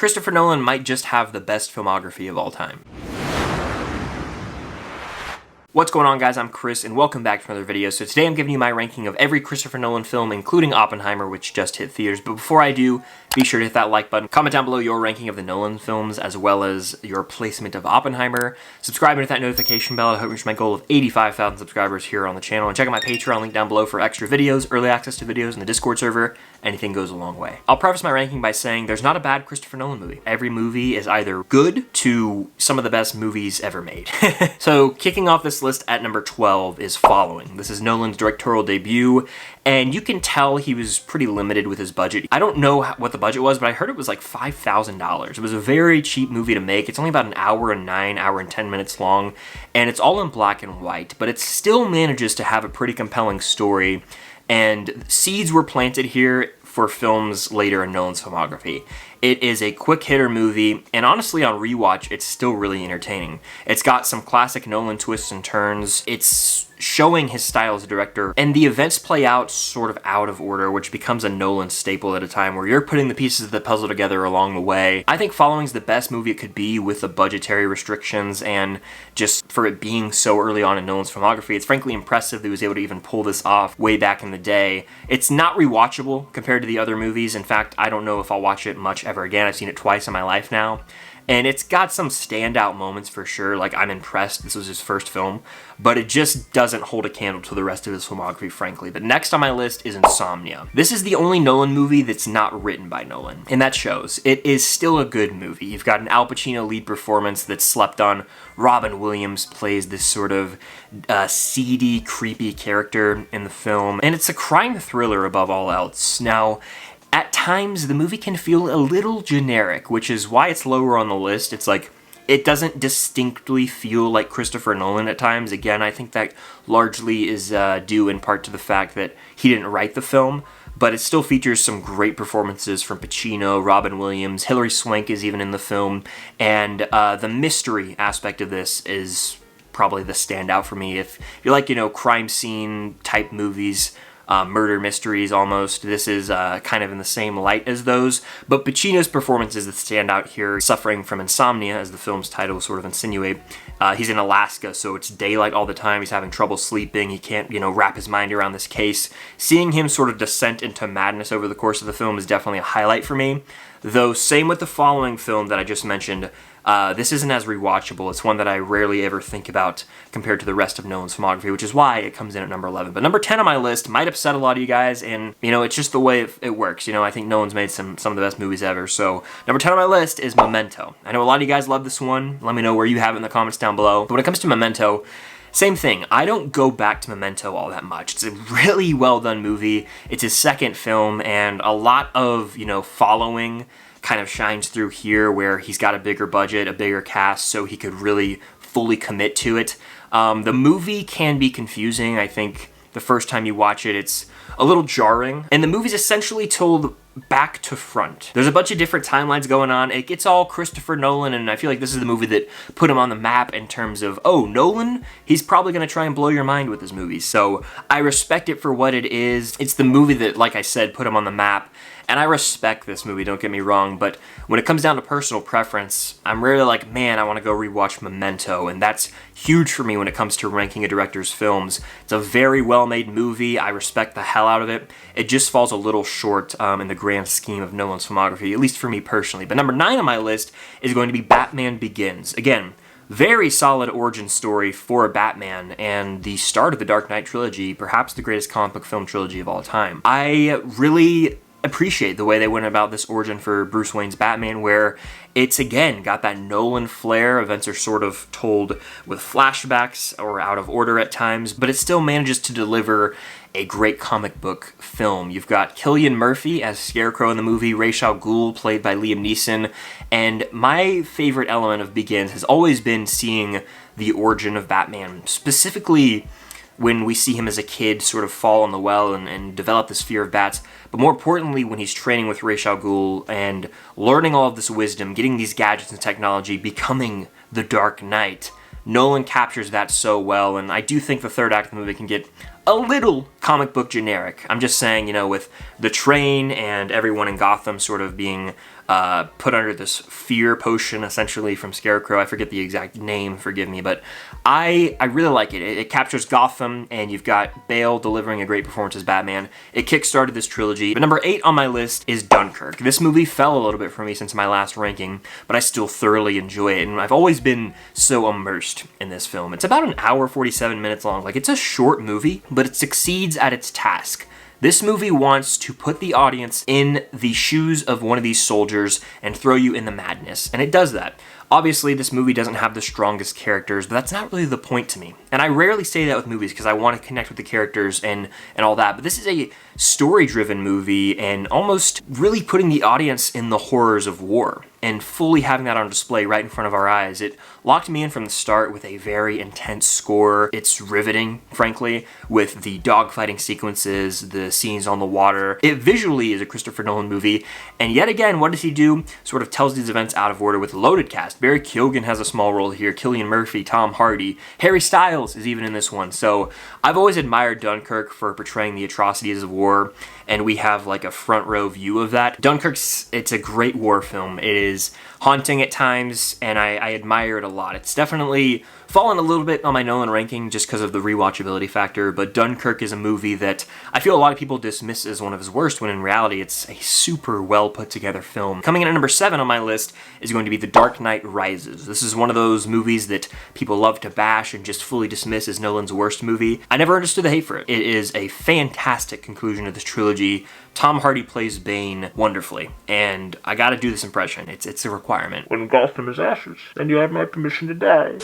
Christopher Nolan might just have the best filmography of all time. What's going on, guys? I'm Chris, and welcome back to another video. So today I'm giving you my ranking of every Christopher Nolan film, including Oppenheimer, which just hit theaters. But before I do, be sure to hit that like button. Comment down below your ranking of the Nolan films, as well as your placement of Oppenheimer. Subscribe and hit that notification bell to help reach my goal of 85,000 subscribers here on the channel. And check out my Patreon link down below for extra videos, early access to videos, and the Discord server. Anything goes a long way. I'll preface my ranking by saying there's not a bad Christopher Nolan movie. Every movie is either good to some of the best movies ever made. So kicking off this list at number 12 is Following. This is Nolan's directorial debut, and you can tell he was pretty limited with his budget. I don't know what the budget was, but I heard it was like $5,000. It was a very cheap movie to make. It's only about an hour and 10 minutes long, and it's all in black and white, but it still manages to have a pretty compelling story. And seeds were planted here for films later in Nolan's filmography. It is a quick hitter movie, and honestly on rewatch, it's still really entertaining. It's got some classic Nolan twists and turns. It's showing his style as a director, and the events play out sort of out of order, which becomes a Nolan staple at a time where you're putting the pieces of the puzzle together along the way. I think Following's the best movie it could be with the budgetary restrictions, and just for it being so early on in Nolan's filmography, it's frankly impressive that he was able to even pull this off way back in the day. It's not rewatchable compared to the other movies. In fact, I don't know if I'll watch it much ever again. I've seen it twice in my life now. And it's got some standout moments for sure, like I'm impressed this was his first film, but it just doesn't hold a candle to the rest of his filmography, frankly. But next on my list is Insomnia. This is the only Nolan movie that's not written by Nolan, and that shows. It is still a good movie. You've got an Al Pacino lead performance that's slept on. Robin Williams plays this sort of seedy, creepy character in the film, and it's a crime thriller above all else. Now, at times, the movie can feel a little generic, which is why it's lower on the list. It's like, it doesn't distinctly feel like Christopher Nolan at times. Again, I think that largely is due in part to the fact that he didn't write the film, but it still features some great performances from Pacino, Robin Williams, Hilary Swank is even in the film, and the mystery aspect of this is probably the standout for me. If you like, crime scene type movies, murder mysteries almost, this is kind of in the same light as those, but Pacino's performance is the standout here, suffering from insomnia, as the film's title sort of insinuate. He's in Alaska, so it's daylight all the time, he's having trouble sleeping, he can't, wrap his mind around this case. Seeing him sort of descent into madness over the course of the film is definitely a highlight for me, though same with the following film that I just mentioned. This isn't as rewatchable. It's one that I rarely ever think about compared to the rest of Nolan's filmography, which is why it comes in at number 11. But number 10 on my list might upset a lot of you guys, and, it's just the way it works. I think Nolan's made some of the best movies ever. So number 10 on my list is Memento. I know a lot of you guys love this one. Let me know where you have it in the comments down below. But when it comes to Memento, same thing. I don't go back to Memento all that much. It's a really well done movie. It's his second film, and a lot of, Following kind of shines through here, where he's got a bigger budget, a bigger cast, so he could really fully commit to it. The movie can be confusing. I think the first time you watch it, it's a little jarring. And the movie's essentially told back to front. There's a bunch of different timelines going on. It's all Christopher Nolan, and I feel like this is the movie that put him on the map in terms of, oh, Nolan? He's probably going to try and blow your mind with his movies. So I respect it for what it is. It's the movie that, like I said, put him on the map. And I respect this movie, don't get me wrong, but when it comes down to personal preference, I'm rarely like, man, I want to go rewatch Memento, and that's huge for me when it comes to ranking a director's films. It's a very well-made movie. I respect the hell out of it. It just falls a little short in the grand scheme of Nolan's filmography, at least for me personally. But number 9 on my list is going to be Batman Begins. Again, very solid origin story for Batman, and the start of the Dark Knight trilogy, perhaps the greatest comic book film trilogy of all time. I really appreciate the way they went about this origin for Bruce Wayne's Batman, where it's again got that Nolan flair. Events are sort of told with flashbacks or out of order at times, but it still manages to deliver a great comic book film. You've got Cillian Murphy as Scarecrow in the movie, Ra's al Ghul played by Liam Neeson, and my favorite element of Begins has always been seeing the origin of Batman, specifically when we see him as a kid sort of fall in the well and develop this fear of bats, but more importantly when he's training with Ra's al Ghul and learning all of this wisdom, getting these gadgets and technology, becoming the Dark Knight. Nolan captures that so well, and I do think the third act of the movie can get a little comic book generic. I'm just saying, with the train and everyone in Gotham sort of being put under this fear potion, essentially, from Scarecrow. I forget the exact name, forgive me, but I really like it. It captures Gotham, and you've got Bale delivering a great performance as Batman. It kickstarted this trilogy. But number 8 on my list is Dunkirk. This movie fell a little bit for me since my last ranking, but I still thoroughly enjoy it, and I've always been so immersed in this film. It's about an hour, 47 minutes long. Like, it's a short movie, but it succeeds at its task. This movie wants to put the audience in the shoes of one of these soldiers and throw you in the madness, and it does that. Obviously, this movie doesn't have the strongest characters, but that's not really the point to me. And I rarely say that with movies because I want to connect with the characters and all that, but this is a story-driven movie and almost really putting the audience in the horrors of war and fully having that on display right in front of our eyes. It locked me in from the start with a very intense score. It's riveting, frankly, with the dogfighting sequences, the scenes on the water. It visually is a Christopher Nolan movie, and yet again, what does he do? Sort of tells these events out of order with a loaded cast. Barry Keoghan has a small role here, Cillian Murphy, Tom Hardy, Harry Styles is even in this one. So I've always admired Dunkirk for portraying the atrocities of war, and we have like a front row view of that. Dunkirk's, it's a great war film. It is haunting at times, and I admire it a lot. It's definitely fallen a little bit on my Nolan ranking just because of the rewatchability factor, but Dunkirk is a movie that I feel a lot of people dismiss as one of his worst, when in reality it's a super well put together film. Coming in at number 7 on my list is going to be The Dark Knight Rises. This is one of those movies that people love to bash and just fully dismiss as Nolan's worst movie. I never understood the hate for it. It is a fantastic conclusion to this trilogy. Tom Hardy plays Bane wonderfully, and I gotta do this impression. It's a requirement. When Gotham is ashes, then you have my permission to die.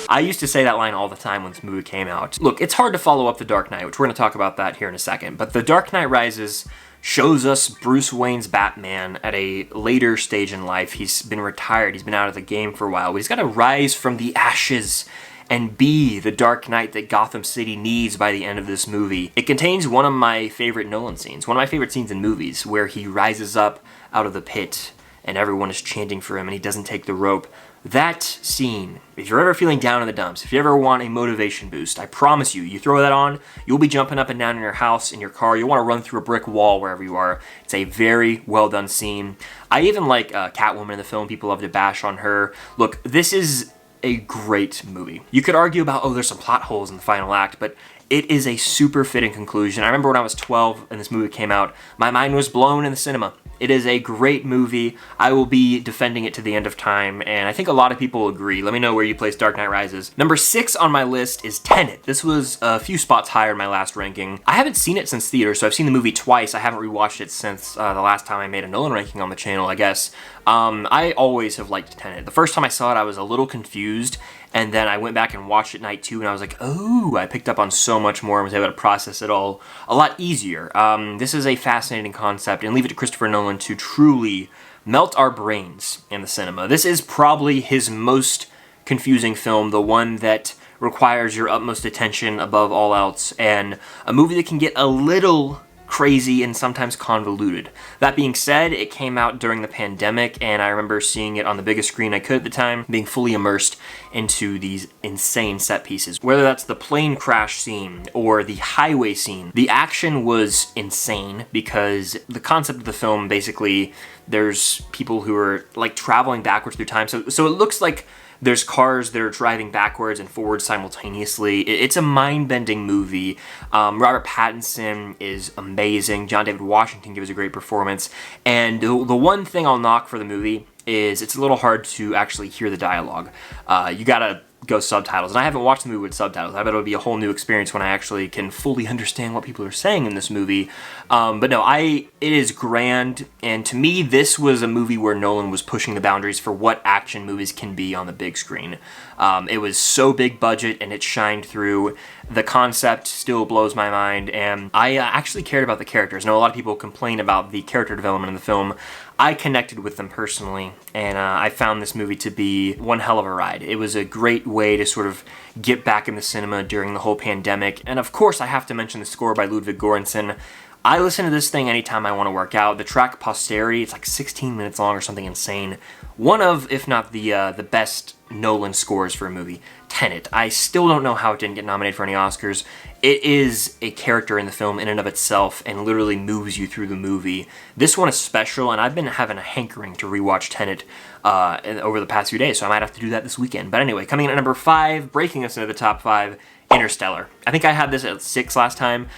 I used to say that line all the time when this movie came out. Look, it's hard to follow up The Dark Knight, which we're going to talk about that here in a second, but The Dark Knight Rises shows us Bruce Wayne's Batman at a later stage in life. He's been retired, he's been out of the game for a while, but he's got to rise from the ashes and be the Dark Knight that Gotham City needs by the end of this movie. It contains one of my favorite Nolan scenes, one of my favorite scenes in movies, where he rises up out of the pit and everyone is chanting for him and he doesn't take the rope. That scene, if you're ever feeling down in the dumps, if you ever want a motivation boost, I promise you, you throw that on, you'll be jumping up and down in your house, in your car, you'll want to run through a brick wall wherever you are. It's a very well done scene. I even like Catwoman in the film. People love to bash on her. Look, this is a great movie. You could argue about, oh, there's some plot holes in the final act, but it is a super fitting conclusion. I remember when I was 12 and this movie came out, my mind was blown in the cinema. It is a great movie. I will be defending it to the end of time, and I think a lot of people agree. Let me know where you place Dark Knight Rises. Number 6 on my list is Tenet. This was a few spots higher in my last ranking. I haven't seen it since theater, so I've seen the movie twice. I haven't rewatched it since the last time I made a Nolan ranking on the channel, I guess. I always have liked Tenet. The first time I saw it, I was a little confused, and then I went back and watched it night 2, and I was like, oh, I picked up on so much more and was able to process it all a lot easier. This is a fascinating concept, and leave it to Christopher Nolan to truly melt our brains in the cinema. This is probably his most confusing film, the one that requires your utmost attention above all else, and a movie that can get a little crazy and sometimes convoluted. That being said, it came out during the pandemic, and I remember seeing it on the biggest screen I could at the time, being fully immersed into these insane set pieces. Whether that's the plane crash scene or the highway scene, the action was insane because the concept of the film, basically, there's people who are like traveling backwards through time. So it looks like there's cars that are driving backwards and forwards simultaneously. It's a mind-bending movie. Robert Pattinson is amazing. John David Washington gives a great performance. And the one thing I'll knock for the movie is it's a little hard to actually hear the dialogue. You gotta go subtitles. And I haven't watched the movie with subtitles. I bet it'll be a whole new experience when I actually can fully understand what people are saying in this movie. But no, it is grand, and to me, this was a movie where Nolan was pushing the boundaries for what action movies can be on the big screen. It was so big budget, and it shined through. The concept still blows my mind, and I actually cared about the characters. I know a lot of people complain about the character development in the film. I connected with them personally, and I found this movie to be one hell of a ride. It was a great way to sort of get back in the cinema during the whole pandemic. And of course, I have to mention the score by Ludwig Göransson. I listen to this thing anytime I want to work out. The track Posterity, it's like 16 minutes long or something insane. One of, if not the best Nolan scores for a movie. Tenet. I still don't know how it didn't get nominated for any Oscars. It is a character in the film in and of itself and literally moves you through the movie. This one is special, and I've been having a hankering to rewatch Tenet over the past few days, so I might have to do that this weekend. But anyway, coming in at number 5, breaking us into the top 5, Interstellar. I think I had this at 6 last time.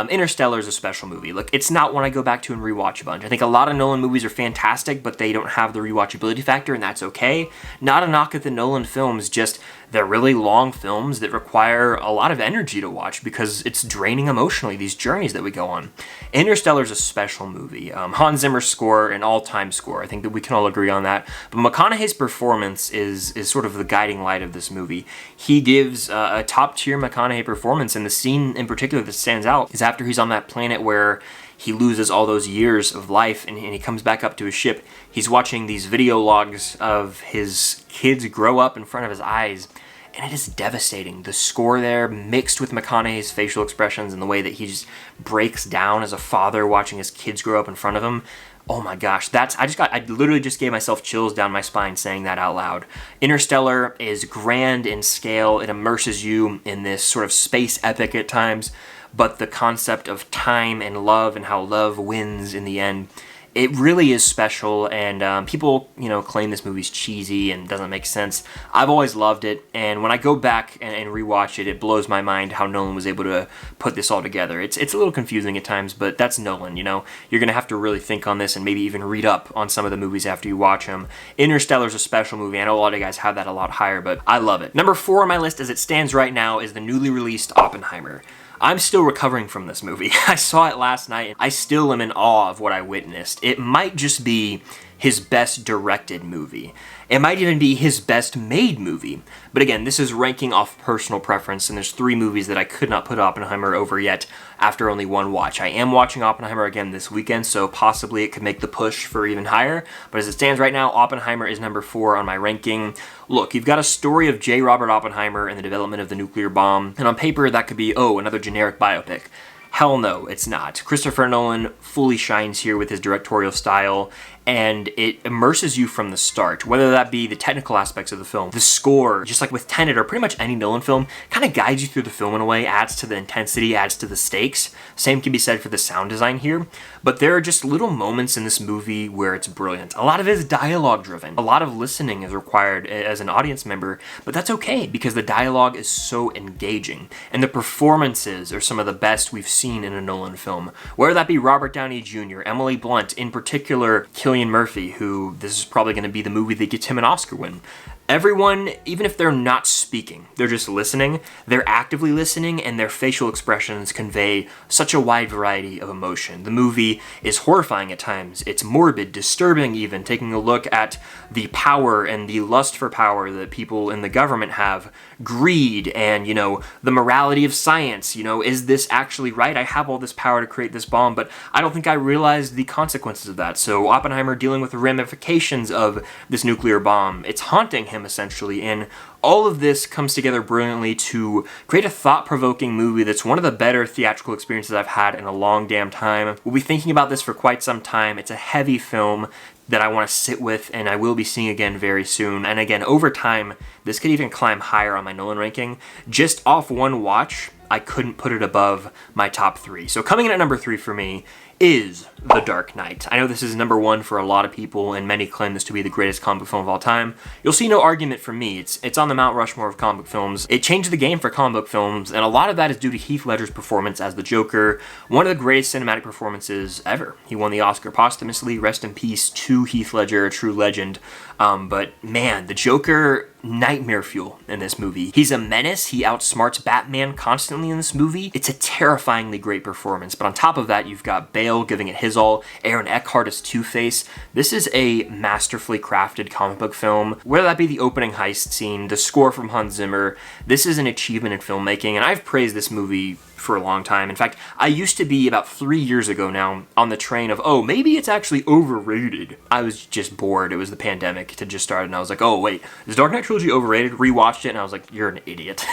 Interstellar is a special movie. Look, it's not one I go back to and rewatch a bunch. I think a lot of Nolan movies are fantastic, but they don't have the rewatchability factor, and that's okay. Not a knock at the Nolan films, just they're really long films that require a lot of energy to watch because it's draining emotionally, these journeys that we go on. Interstellar is a special movie. Hans Zimmer's score, an all-time score. I think that we can all agree on that. But McConaughey's performance is sort of the guiding light of this movie. He gives a top-tier McConaughey performance, and the scene in particular that stands out is after he's on that planet where he loses all those years of life and he comes back up to his ship. He's watching these video logs of his kids grow up in front of his eyes, and it is devastating. The score there, mixed with McConaughey's facial expressions and the way that he just breaks down as a father watching his kids grow up in front of him. Oh my gosh, I literally just gave myself chills down my spine saying that out loud. Interstellar is grand in scale. It immerses you in this sort of space epic at times, but the concept of time and love and how love wins in the end, it really is special. And people, claim this movie's cheesy and doesn't make sense. I've always loved it, and when I go back and rewatch it, it blows my mind how Nolan was able to put this all together. It's a little confusing at times, but that's Nolan, You're gonna have to really think on this and maybe even read up on some of the movies after you watch them. Interstellar's a special movie. I know a lot of you guys have that a lot higher, but I love it. Number 4 on my list as it stands right now is the newly released Oppenheimer. I'm still recovering from this movie. I saw it last night, and I still am in awe of what I witnessed. It might just be his best directed movie. It might even be his best made movie. But again, this is ranking off personal preference, and there's 3 movies that I could not put Oppenheimer over yet after only one watch. I am watching Oppenheimer again this weekend, so possibly it could make the push for even higher. But as it stands right now, Oppenheimer is number 4 on my ranking. Look, you've got a story of J. Robert Oppenheimer and the development of the nuclear bomb, and on paper that could be, another generic biopic. Hell no, it's not. Christopher Nolan fully shines here with his directorial style, and it immerses you from the start, whether that be the technical aspects of the film, the score, just like with Tenet or pretty much any Nolan film, kind of guides you through the film in a way, adds to the intensity, adds to the stakes. Same can be said for the sound design here, but there are just little moments in this movie where it's brilliant. A lot of it is dialogue driven. A lot of listening is required as an audience member, but that's okay because the dialogue is so engaging, and the performances are some of the best we've seen in a Nolan film, whether that be Robert Downey Jr., Emily Blunt, in particular, Cillian Murphy, who this is probably going to be the movie that gets him an Oscar win. Everyone, even if they're not speaking, they're just listening, they're actively listening, and their facial expressions convey such a wide variety of emotion. The movie is horrifying at times. It's morbid, disturbing even, taking a look at the power and the lust for power that people in the government have, greed, and, the morality of science. Is this actually right? I have all this power to create this bomb, but I don't think I realized the consequences of that. So Oppenheimer dealing with the ramifications of this nuclear bomb, it's haunting him essentially, and all of this comes together brilliantly to create a thought-provoking movie that's one of the better theatrical experiences I've had in a long damn time. We'll be thinking about this for quite some time. It's a heavy film that I want to sit with, and I will be seeing again very soon. And again, over time, this could even climb higher on my Nolan ranking. Just off one watch, I couldn't put it above my top 3. So coming in at number 3 for me is The Dark Knight. I know this is number 1 for a lot of people, and many claim this to be the greatest comic book film of all time. You'll see no argument from me. It's on the Mount Rushmore of comic book films. It changed the game for comic book films, and a lot of that is due to Heath Ledger's performance as the Joker, one of the greatest cinematic performances ever. He won the Oscar posthumously. Rest in peace to Heath Ledger, a true legend. But man, the Joker, nightmare fuel in this movie. He's a menace. He outsmarts Batman constantly in this movie. It's a terrifyingly great performance. But on top of that, you've got Bale giving it his all. Aaron Eckhart as Two-Face. This is a masterfully crafted comic book film. Whether that be the opening heist scene, the score from Hans Zimmer, this is an achievement in filmmaking, and I've praised this movie for a long time. In fact, I used to be about 3 years ago now on the train of, maybe it's actually overrated. I was just bored. It was the pandemic to just started, and I was like, wait, is Dark Knight trilogy overrated. Rewatched it and I was like, you're an idiot.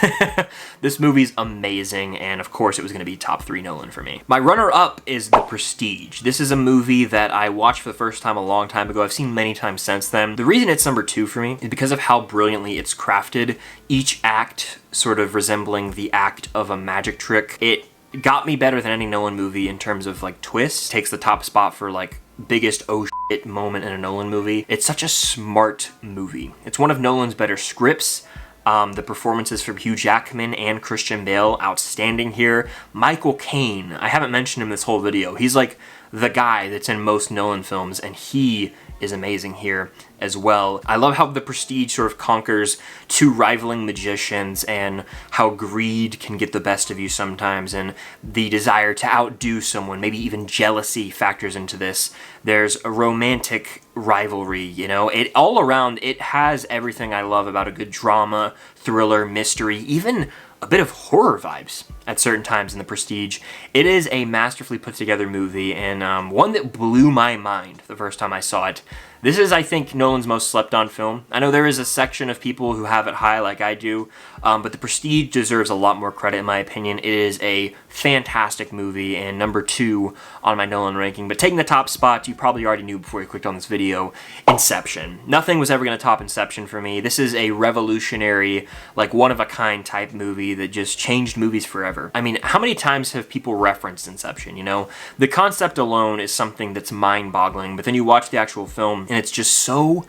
This movie's amazing, and of course it was going to be top 3 Nolan for me. My runner-up is The Prestige. This is a movie that I watched for the first time a long time ago. I've seen many times since then. The reason it's number 2 for me is because of how brilliantly it's crafted. Each act sort of resembling the act of a magic trick. It got me better than any Nolan movie in terms of like twists. Takes the top spot for like biggest oh shit moment in a Nolan movie. It's such a smart movie. It's one of Nolan's better scripts. The performances from Hugh Jackman and Christian Bale, outstanding here. Michael Caine, I haven't mentioned him this whole video. He's like the guy that's in most Nolan films, and he is amazing here as well. I love how The Prestige sort of conquers 2 rivaling magicians and how greed can get the best of you sometimes, and the desire to outdo someone, maybe even jealousy factors into this. There's a romantic rivalry, you know? It all around, it has everything I love about a good drama, thriller, mystery, even a bit of horror vibes at certain times in The Prestige. It is a masterfully put together movie, and one that blew my mind the first time I saw it. This is, I think, Nolan's most slept on film. I know there is a section of people who have it high like I do, but The Prestige deserves a lot more credit in my opinion. It is a fantastic movie and number 2 on my Nolan ranking. But taking the top spot, you probably already knew before you clicked on this video, Inception. Nothing was ever going to top Inception for me. This is a revolutionary, like one-of-a-kind type movie that just changed movies forever. I mean, how many times have people referenced Inception, you know? The concept alone is something that's mind-boggling, but then you watch the actual film and it's just so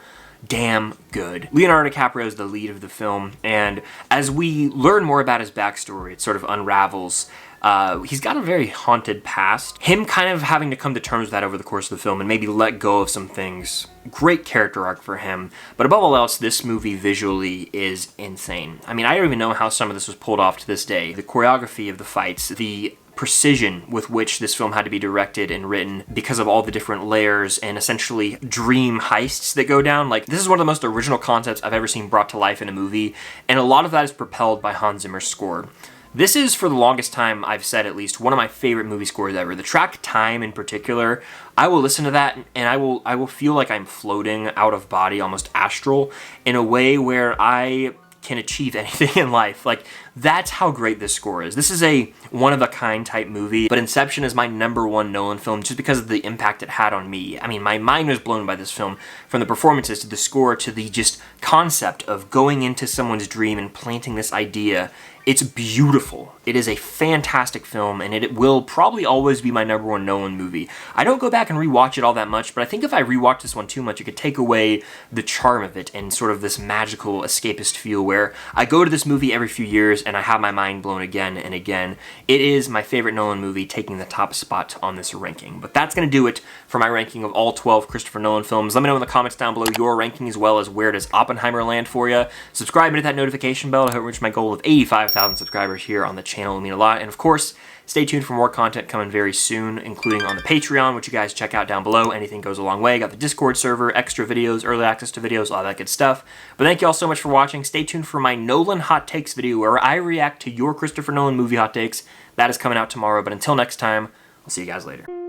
damn good. Leonardo DiCaprio is the lead of the film, and as we learn more about his backstory, it sort of unravels. He's got a very haunted past. Him kind of having to come to terms with that over the course of the film and maybe let go of some things. Great character arc for him. But above all else, this movie visually is insane. I mean, I don't even know how some of this was pulled off to this day. The choreography of the fights, the precision with which this film had to be directed and written because of all the different layers and essentially dream heists that go down. Like, this is one of the most original concepts I've ever seen brought to life in a movie, and a lot of that is propelled by Hans Zimmer's score. This is, for the longest time, I've said at least, one of my favorite movie scores ever. The track Time in particular, I will listen to that and I will feel like I'm floating out of body, almost astral, in a way where I can achieve anything in life. Like, that's how great this score is. This is a one-of-a-kind type movie, but Inception is my number 1 Nolan film just because of the impact it had on me. I mean, my mind was blown by this film, from the performances to the score to the just concept of going into someone's dream and planting this idea. It's beautiful. It is a fantastic film, and it will probably always be my number 1 Nolan movie. I don't go back and rewatch it all that much, but I think if I rewatch this one too much, it could take away the charm of it and sort of this magical escapist feel where I go to this movie every few years and I have my mind blown again and again. It is my favorite Nolan movie, taking the top spot on this ranking. But that's going to do it for my ranking of all 12 Christopher Nolan films. Let me know in the comments down below your ranking, as well as where does Oppenheimer land for you. Subscribe and hit that notification bell to help reach my goal of 85,000 subscribers here on the channel. It will mean a lot. And of course, stay tuned for more content coming very soon, including on the Patreon, which you guys check out down below. Anything goes a long way. Got the Discord server, extra videos, early access to videos, all that good stuff. But thank you all so much for watching. Stay tuned for my Nolan Hot Takes video where I react to your Christopher Nolan movie hot takes. That is coming out tomorrow. But until next time, I'll see you guys later.